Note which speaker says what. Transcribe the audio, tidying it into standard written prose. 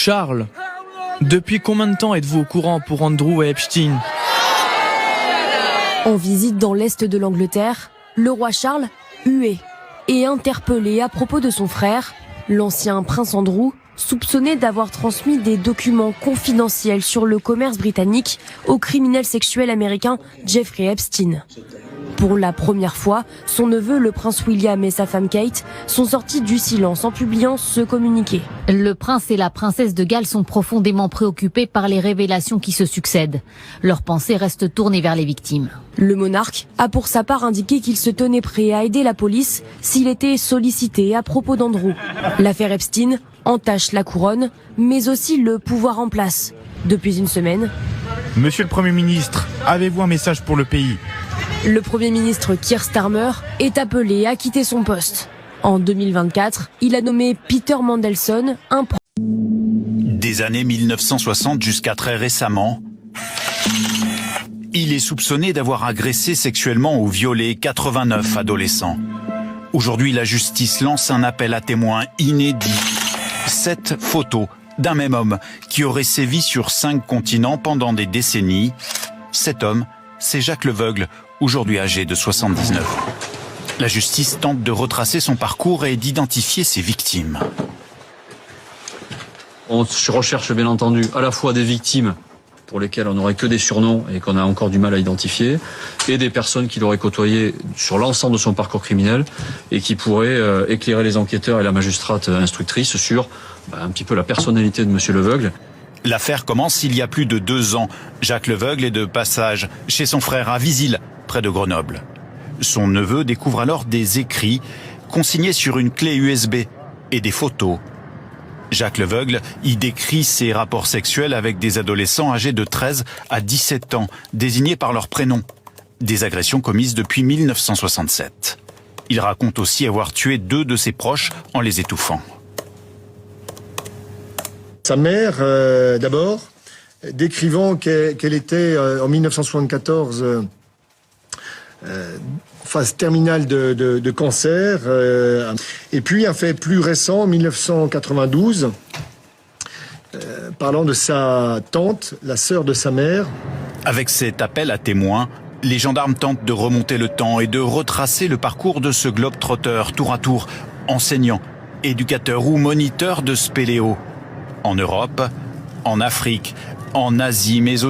Speaker 1: Charles, depuis combien de temps êtes-vous au courant pour Andrew et Epstein?
Speaker 2: En visite dans l'est de l'Angleterre, le roi Charles, hué et interpellé à propos de son frère, l'ancien prince Andrew, soupçonné d'avoir transmis des documents confidentiels sur le commerce britannique au criminel sexuel américain Jeffrey Epstein. Pour la première fois, son neveu, le prince William, et sa femme Kate sont sortis du silence en publiant ce communiqué.
Speaker 3: Le prince et la princesse de Galles sont profondément préoccupés par les révélations qui se succèdent. Leurs pensées restent tournées vers les victimes.
Speaker 2: Le monarque a pour sa part indiqué qu'il se tenait prêt à aider la police s'il était sollicité à propos d'Andrew. L'affaire Epstein entache la couronne, mais aussi le pouvoir en place. Depuis une semaine,
Speaker 4: Monsieur le Premier ministre, avez-vous un message pour le pays?
Speaker 2: le Premier ministre Keir Starmer est appelé à quitter son poste. En 2024, il a nommé Peter Mandelson un
Speaker 5: Des années 1960 jusqu'à très récemment, il est soupçonné d'avoir agressé sexuellement ou violé 89 adolescents. Aujourd'hui, la justice lance un appel à témoins inédit. 7 photos d'un même homme qui aurait sévi sur 5 continents pendant des décennies. Cet homme, c'est Jacques Leveugle, aujourd'hui âgé de 79. La justice tente de retracer son parcours et d'identifier ses victimes.
Speaker 6: On recherche bien entendu à la fois des victimes pour lesquelles on n'aurait que des surnoms et qu'on a encore du mal à identifier, et des personnes qu'il aurait côtoyées sur l'ensemble de son parcours criminel et qui pourraient éclairer les enquêteurs et la magistrate instructrice sur un petit peu la personnalité de Monsieur Leveugle.
Speaker 5: L'affaire commence il y a plus de 2 ans. Jacques Leveugle est de passage chez son frère à Visil, près de Grenoble. Son neveu découvre alors des écrits consignés sur une clé USB et des photos. Jacques Leveugle y décrit ses rapports sexuels avec des adolescents âgés de 13 à 17 ans, désignés par leur prénom. Des agressions commises depuis 1967. Il raconte aussi avoir tué 2 de ses proches en les étouffant.
Speaker 7: Sa mère, d'abord, décrivant qu'elle était en 1974 phase terminale de cancer. Et puis un fait plus récent, en 1992, parlant de sa tante, la sœur de sa mère.
Speaker 5: Avec cet appel à témoins, les gendarmes tentent de remonter le temps et de retracer le parcours de ce globe-trotteur tour à tour, enseignant, éducateur ou moniteur de spéléo. En Europe, en Afrique, en Asie, mais aussi